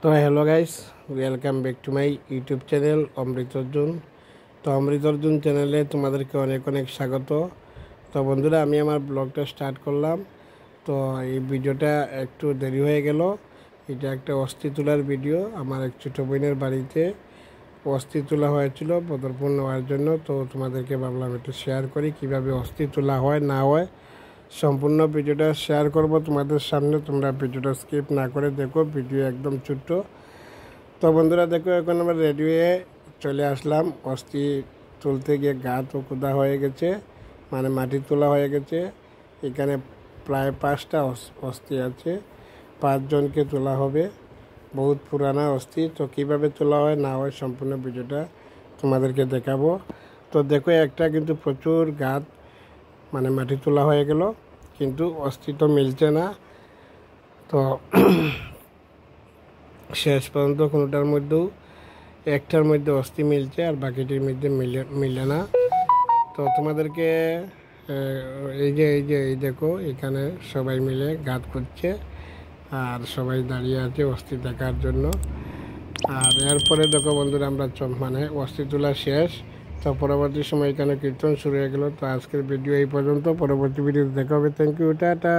তো hello guys, welcome back to my YouTube channel Amrit Arjun. তো অমৃত অর্জুন চ্যানেলে তোমাদেরকে অনেক অনেক স্বাগত। তো বন্ধুরা, আমি আমার ব্লগটা স্টার্ট করলাম। তো এই ভিডিওটা একটু দেরি হয়ে গেল। এটা একটা অস্থি তোলার ভিডিও। আমার এক ছোটো বোনের বাড়িতে অস্থি তোলা হয়েছিল পদর্পণ নেওয়ার জন্য। তো তোমাদেরকে ভাবলাম একটু শেয়ার করি কীভাবে অস্থি তোলা হয় না হয়। সম্পূর্ণ ভিডিওটা শেয়ার করব তোমাদের সামনে। তোমরা ভিডিওটা স্কিপ না করে দেখো, ভিডিও একদম ছোট্ট। তো বন্ধুরা দেখো, এখন আমরা রেডি হয়ে চলে আসলাম। অস্থি তুলতে গিয়ে গা তো কোদা হয়ে গেছে, মানে মাটি তোলা হয়ে গেছে। এখানে প্রায় 5টা অস্থি আছে, 5 জনকে তোলা হবে। বহুত পুরানা অস্থি। তো কীভাবে তোলা হয় না হয় সম্পূর্ণ ভিডিওটা তোমাদেরকে দেখাবো। তো দেখো, একটা কিন্তু প্রচুর গাত মানে মাটি তোলা হয়ে গেল, কিন্তু অস্থি তো মিলছে না। তো শেষ পর্যন্ত কোনোটার মধ্যেও একটার মধ্যে অস্থি মিলছে আর বাকিটির মধ্যে মিলে না। তো তোমাদেরকে এই দেখো, এখানে সবাই মিলে গাঁত করছে আর সবাই দাঁড়িয়ে আছে অস্থি দেখার জন্য। আর এরপরে দেখো বন্ধুরা, আমরা মানে অস্থি তোলা শেষ। তো পরবর্তী সময় এখানে কীর্তন শুরু হয়ে গেল। তো আজকের ভিডিও এই পর্যন্ত, পরবর্তী ভিডিও দেখা হবে। Thank you, tata.